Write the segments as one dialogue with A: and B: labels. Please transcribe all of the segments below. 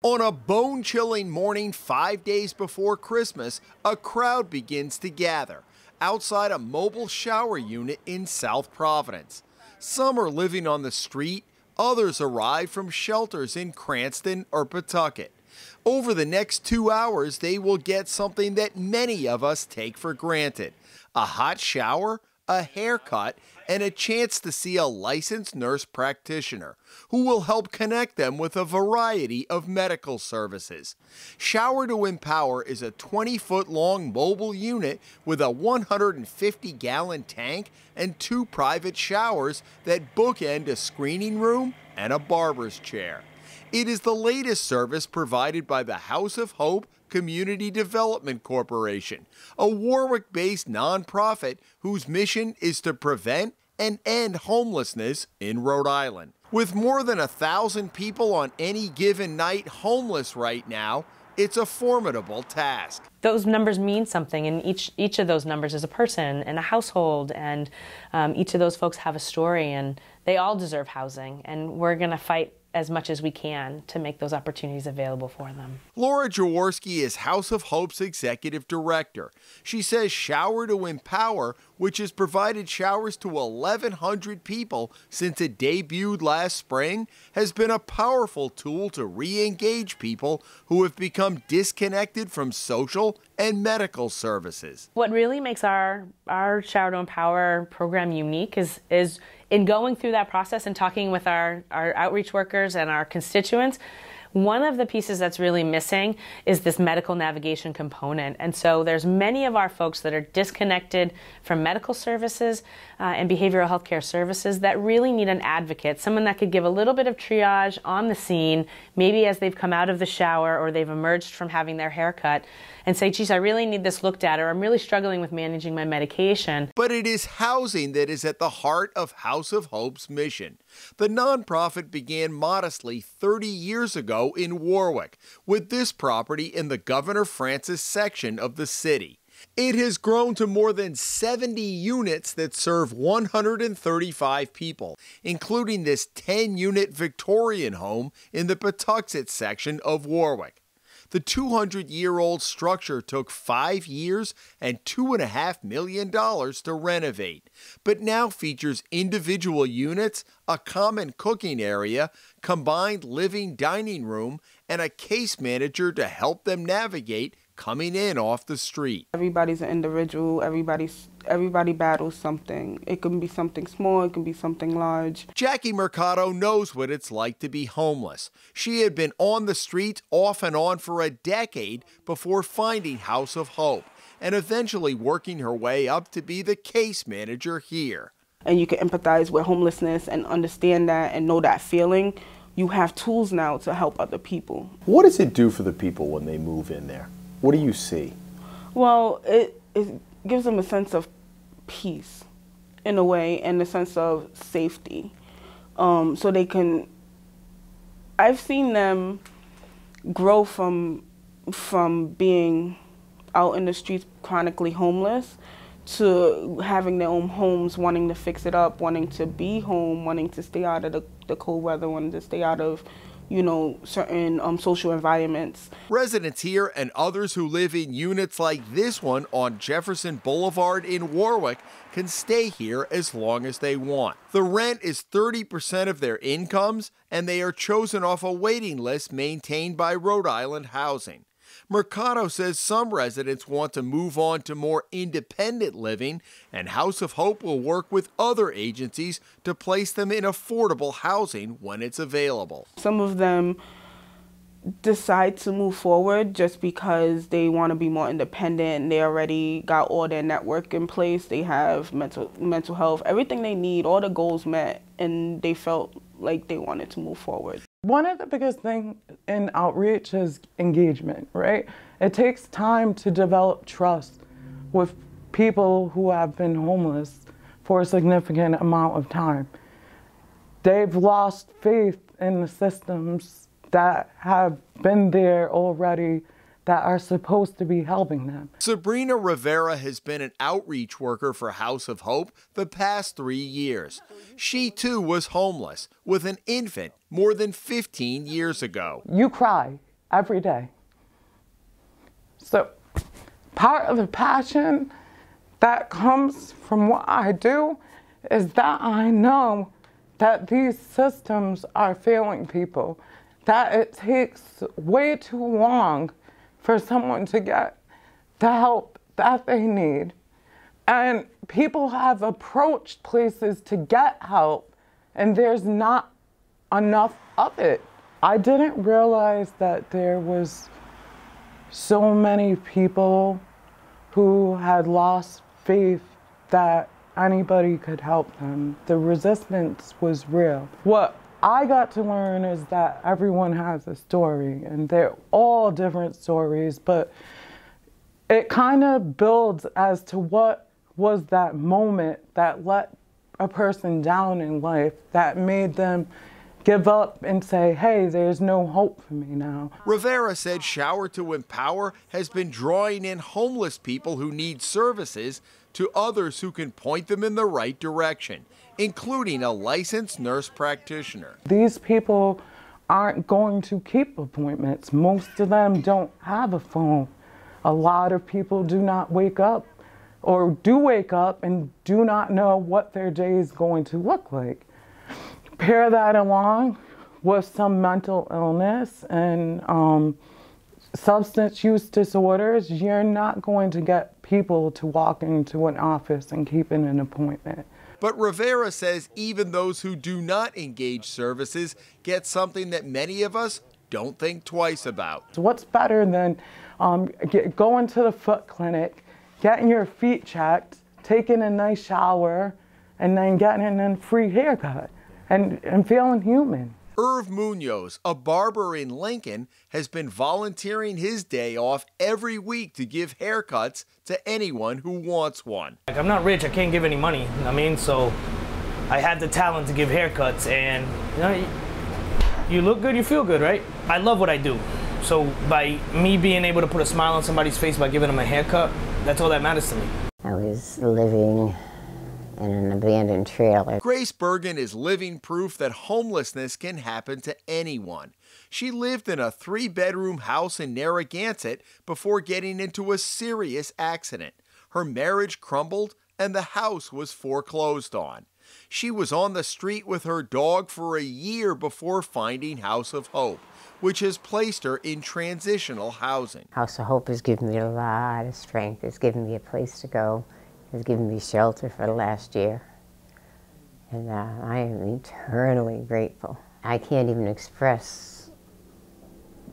A: On a bone-chilling morning 5 days before Christmas, a crowd begins to gather outside a mobile shower unit in South Providence. Some are living on the street, others arrive from shelters in Cranston or Pawtucket. Over the next 2 hours, they will get something that many of us take for granted: a hot shower, a haircut, and a chance to see a licensed nurse practitioner who will help connect them with a variety of medical services. Shower to Empower is a 20-foot-long mobile unit with a 150-gallon tank and 2 private showers that bookend a screening room and a barber's chair. It is the latest service provided by the House of Hope Community Development Corporation, a Warwick-based nonprofit whose mission is to prevent and end homelessness in Rhode Island. With more than 1,000 people on any given night homeless right now, it's a formidable task.
B: Those numbers mean something, and each of those numbers is a person and a household, and each of those folks have a story, and they all deserve housing, and we're going to fight as much as we can to make those opportunities available for them.
A: Laura Jaworski is House of Hope's executive director. She says Shower to Empower, which has provided showers to 1,100 people since it debuted last spring, has been a powerful tool to re-engage people who have become disconnected from social and medical services.
B: What really makes our Shower to Empower program unique is in going through that process and talking with our outreach workers and our constituents. One of the pieces that's really missing is this medical navigation component. And so there's many of our folks that are disconnected from medical services and behavioral health care services that really need an advocate, someone that could give a little bit of triage on the scene, maybe as they've come out of the shower or they've emerged from having their hair cut, and say, geez, I really need this looked at, or I'm really struggling with managing my medication.
A: But it is housing that is at the heart of House of Hope's mission. The nonprofit began modestly 30 years ago in Warwick, with this property in the Governor Francis section of the city. It has grown to more than 70 units that serve 135 people, including this 10-unit Victorian home in the Pawtucket section of Warwick. The 200-year-old structure took 5 years and $2.5 million to renovate, but now features individual units, a common cooking area, combined living dining room, and a case manager to help them navigate coming in off the street.
C: Everybody's an individual. Everybody battles something. It can be something small, it can be something large.
A: Jackie Mercado knows what it's like to be homeless. She had been on the streets off and on for a decade before finding House of Hope and eventually working her way up to be the case manager here.
C: And you can empathize with homelessness and understand that and know that feeling. You have tools now to help other people.
D: What does it do for the people when they move in there? What do you see?
C: Well, it gives them a sense of peace, in a way, and a sense of safety. So they can, I've seen them grow from being out in the streets chronically homeless to having their own homes, wanting to fix it up, wanting to be home, wanting to stay out of the cold weather, wanting to stay out of, you know, certain social environments.
A: Residents here and others who live in units like this one on Jefferson Boulevard in Warwick can stay here as long as they want. The rent is 30% of their incomes, and they are chosen off a waiting list maintained by Rhode Island Housing. Mercado says some residents want to move on to more independent living, and House of Hope will work with other agencies to place them in affordable housing when it's available.
C: Some of them decide to move forward just because they want to be more independent. They already got all their network in place. They have mental health, everything they need, all the goals met, and they felt like they wanted to move forward.
E: One of the biggest things in outreach is engagement, right? It takes time to develop trust with people who have been homeless for a significant amount of time. They've lost faith in the systems that have been there already that are supposed to be helping them.
A: Sabrina Rivera has been an outreach worker for House of Hope the past 3 years. She too was homeless with an infant more than 15 years ago.
E: You cry every day. So part of the passion that comes from what I do is that I know that these systems are failing people, that it takes way too long for someone to get the help that they need. And people have approached places to get help, and there's not enough of it. I didn't realize that there was so many people who had lost faith that anybody could help them. The resistance was real. What I got to learn is that everyone has a story, and they're all different stories, but it kind of builds as to what was that moment that let a person down in life, that made them give up and say, hey, there's no hope for me now.
A: Rivera said Shower to Empower has been drawing in homeless people who need services to others who can point them in the right direction, including a licensed nurse practitioner.
E: These people aren't going to keep appointments. Most of them don't have a phone. A lot of people do not wake up, or do wake up and do not know what their day is going to look like. Pair that along with some mental illness and substance use disorders, you're not going to get people to walk into an office and keep in an appointment.
A: But Rivera says even those who do not engage services get something that many of us don't think twice about.
E: So what's better than going to the foot clinic, getting your feet checked, taking a nice shower, and then getting a free haircut and feeling human?
A: Irv Munoz, a barber in Lincoln, has been volunteering his day off every week to give haircuts to anyone who wants one.
F: Like, I'm not rich, I can't give any money, you know what I mean? So I had the talent to give haircuts, and you know, you look good, you feel good, right? I love what I do. So by me being able to put a smile on somebody's face by giving them a haircut, that's all that matters to me.
G: I was living in an abandoned trailer.
A: Grace Bergen is living proof that homelessness can happen to anyone. She lived in a 3-bedroom house in Narragansett before getting into a serious accident. Her marriage crumbled and the house was foreclosed on. She was on the street with her dog for a year before finding House of Hope, which has placed her in transitional housing.
G: House of Hope has given me a lot of strength. It's given me a place to go. It's given me shelter for the last year. And I am eternally grateful. I can't even express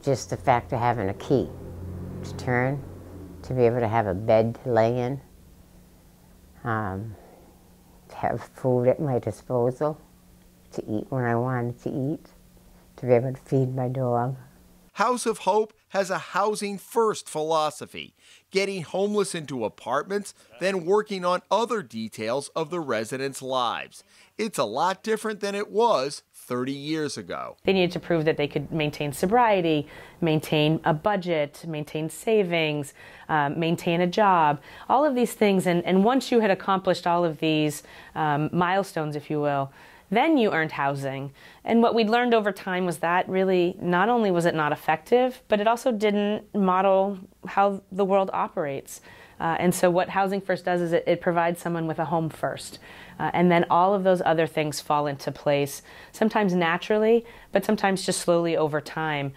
G: just the fact of having a key to turn, to be able to have a bed to lay in, to have food at my disposal, to eat when I wanted to eat, to be able to feed my dog.
A: House of Hope has a housing-first philosophy, getting homeless into apartments, then working on other details of the residents' lives. It's a lot different than it was 30 years ago.
B: They needed to prove that they could maintain sobriety, maintain a budget, maintain savings, maintain a job, all of these things. And once you had accomplished all of these milestones, if you will, then you earned housing. And what we'd learned over time was that really not only was it not effective, but it also didn't model how the world operates. And so what Housing First does is it provides someone with a home first. And then all of those other things fall into place, sometimes naturally, but sometimes just slowly over time,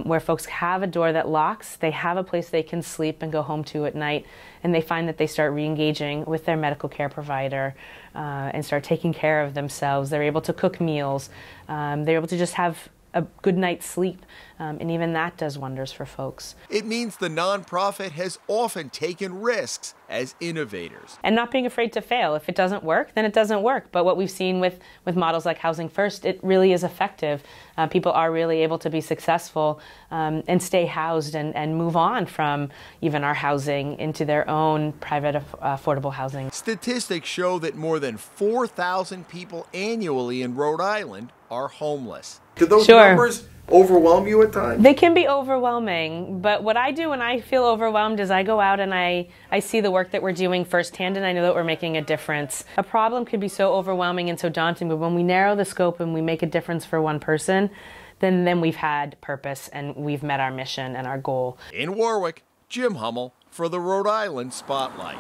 B: where folks have a door that locks, they have a place they can sleep and go home to at night, and they find that they start re-engaging with their medical care provider and start taking care of themselves. They're able to cook meals. They're able to just have a good night's sleep, and even that does wonders for folks.
A: It means the nonprofit has often taken risks as innovators.
B: And not being afraid to fail. If it doesn't work, then it doesn't work. But what we've seen with models like Housing First, it really is effective. People are really able to be successful and stay housed and move on from even our housing into their own private affordable housing.
A: Statistics show that more than 4,000 people annually in Rhode Island are homeless. Do those numbers overwhelm you at times?
B: They can be overwhelming, but what I do when I feel overwhelmed is I go out and I see the work that we're doing firsthand, and I know that we're making a difference. A problem can be so overwhelming and so daunting, but when we narrow the scope and we make a difference for one person, then we've had purpose and we've met our mission and our goal.
A: In Warwick, Jim Hummel for the Rhode Island Spotlight.